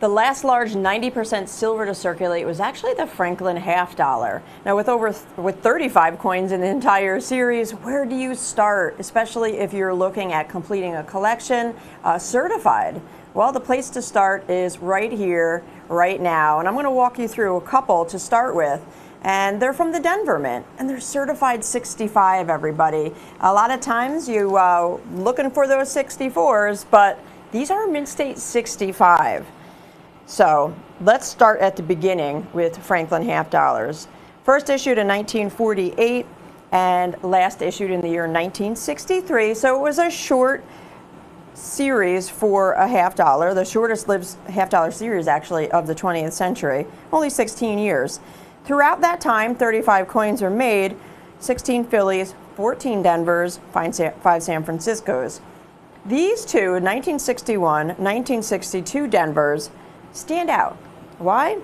The last large 90% silver to circulate was actually the Franklin half dollar. Now with 35 coins in the entire series, where do you start, especially if you're looking at completing a collection certified? Well, the place to start is right here, right now, and I'm going to walk you through a couple to start with. And they're from the Denver Mint, and they're certified 65, everybody. A lot of times you looking for those 64s, but these are Mint State 65. So let's start at the beginning with Franklin half dollars. First issued in 1948 and last issued in the year 1963. So it was a short series for a half dollar, the shortest lived half dollar series actually of the 20th century, only 16 years. Throughout that time, 35 coins were made, 16 Phillies, 14 Denvers, 5 San Franciscos. These two, 1961, 1962 Denvers, stand out. Why?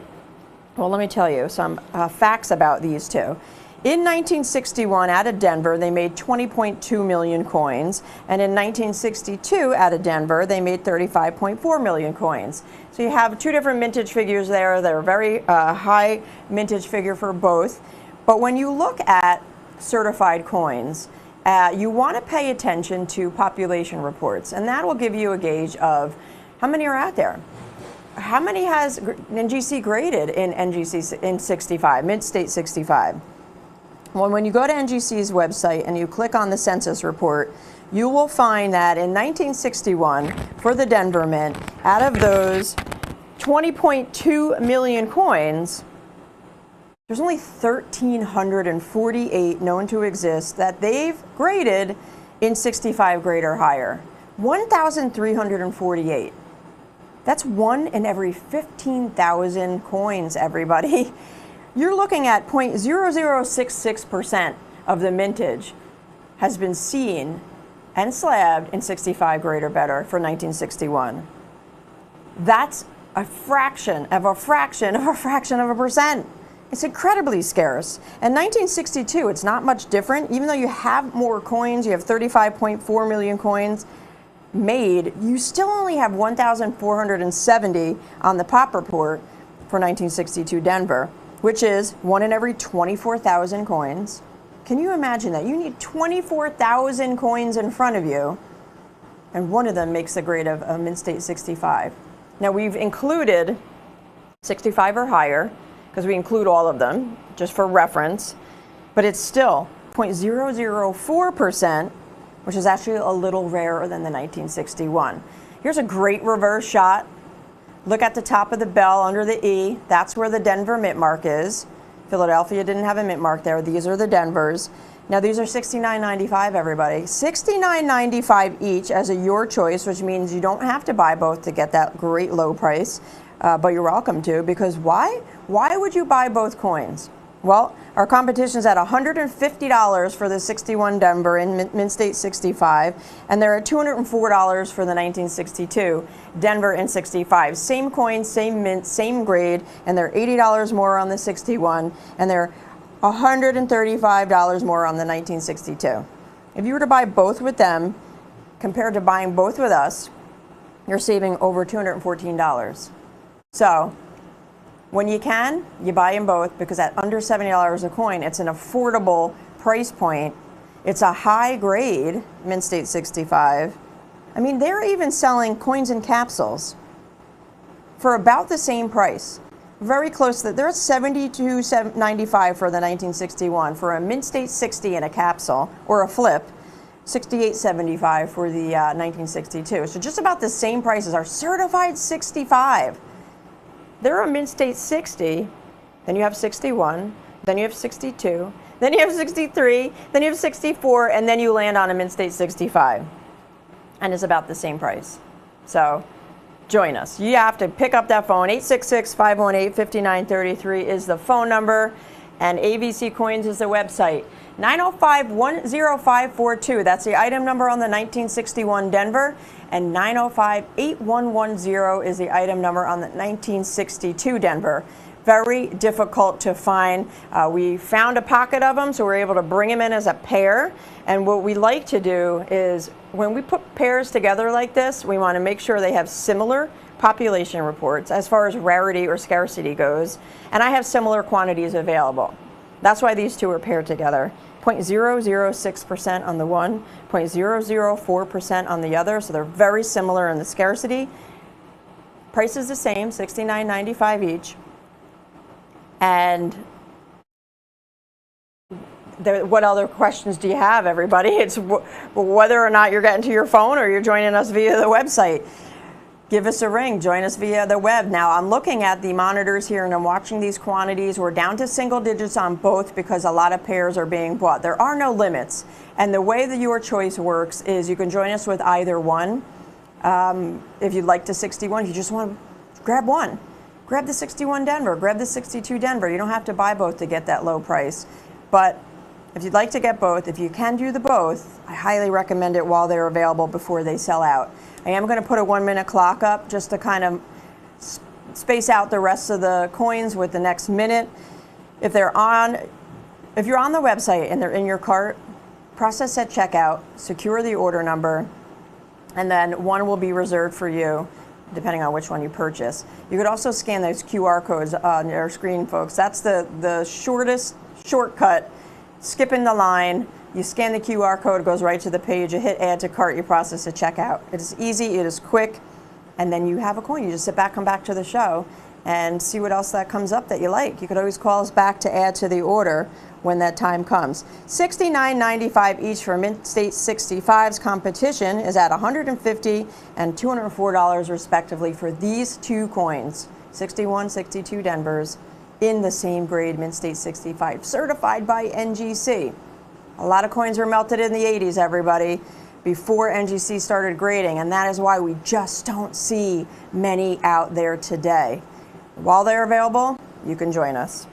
Well, let me tell you some facts about these two. In 1961, out of Denver, they made 20.2 million coins, and in 1962, out of Denver, they made 35.4 million coins. So you have two different mintage figures there. They're very high mintage figure for both. But when you look at certified coins, you want to pay attention to population reports, and that will give you a gauge of how many are out there. How many has NGC graded in NGC in 65, Mint State 65? Well, when you go to NGC's website and you click on the census report, you will find that in 1961, for the Denver Mint, out of those 20.2 million coins, there's only 1,348 known to exist that they've graded in 65 grade or higher. 1,348. That's one in every 15,000 coins, everybody. You're looking at 0.0066% of the mintage has been seen and slabbed in 65 grade or better for 1961. That's a fraction of a fraction of a fraction of a percent. It's incredibly scarce. In 1962, it's not much different. Even though you have more coins, you have 35.4 million coins made, you still only have 1,470 on the pop report for 1962 Denver, which is one in every 24,000 coins. Can you imagine that? You need 24,000 coins in front of you, and one of them makes the grade of a Mint State 65. Now we've included 65 or higher, because we include all of them, just for reference, but it's still 0.004%, which is actually a little rarer than the 1961. Here's a great reverse shot. Look at the top of the bell under the E. That's where the Denver mint mark is. Philadelphia didn't have a mint mark there. These are the Denvers. Now these are $69.95, everybody. $69.95 each as a your choice, which means you don't have to buy both to get that great low price, but you're welcome to, because why? Why would you buy both coins? Well, our competition's at $150 for the 61 Denver in Mint State 65, and they're at $204 for the 1962 Denver in 65. Same coin, same mint, same grade, and they're $80 more on the 61, and they're $135 more on the 1962. If you were to buy both with them, compared to buying both with us, you're saving over $214. So, when you can, you buy them both, because at under $70 a coin, it's an affordable price point. It's a high grade Mint State 65. I mean, they're even selling coins in capsules for about the same price. Very close to, they're at $72.95 for the 1961 for a Mint State 60 in a capsule or a flip. $68.75 for the 1962. So just about the same price as our certified 65. They're a Mint State 60, then you have 61, then you have 62, then you have 63, then you have 64, and then you land on a Mint State 65. And it's about the same price. So join us. You have to pick up that phone. 866-518-5933 is the phone number, and AVC Coins is the website. 905-10542. That's the item number on the 1961 Denver, and 905-8110 is the item number on the 1962 Denver. Very difficult to find. We found a pocket of them, so we're able to bring them in as a pair. And what we like to do is, when we put pairs together like this, we want to make sure they have similar population reports as far as rarity or scarcity goes, and I have similar quantities available. That's why these two are paired together. 0.006% on the one, 0.004% on the other, so they're very similar in the scarcity. Price is the same, $69.95 each. And what other questions do you have, everybody? It's whether or not you're getting to your phone or you're joining us via the website. Give us a ring, join us via the web. Now, I'm looking at the monitors here and I'm watching these quantities. We're down to single digits on both because a lot of pairs are being bought. There are no limits. And the way that your choice works is you can join us with either one. If you'd like the 61, if you just want to grab one. Grab the 61 Denver, grab the 62 Denver. You don't have to buy both to get that low price. But if you'd like to get both, if you can do the both, I highly recommend it while they're available before they sell out. I am going to put a 1-minute clock up just to kind of space out the rest of the coins with the next minute. If you're on the website and they're in your cart, process at checkout, secure the order number, and then one will be reserved for you, depending on which one you purchase. You could also scan those QR codes on your screen, folks. That's the shortest shortcut. Skipping the line, you scan the QR code, it goes right to the page, you hit add to cart, you process at checkout. It is easy, it is quick, and then you have a coin. You just sit back, come back to the show, and see what else that comes up that you like. You could always call us back to add to the order when that time comes. $69.95 each for Mint State 65s. Competition is at $150 and $204 respectively for these two coins, 61, 62 Denvers, in the same grade, Mint State 65, certified by NGC. A lot of coins were melted in the 80s, everybody, before NGC started grading, and that is why we just don't see many out there today. While they're available, you can join us.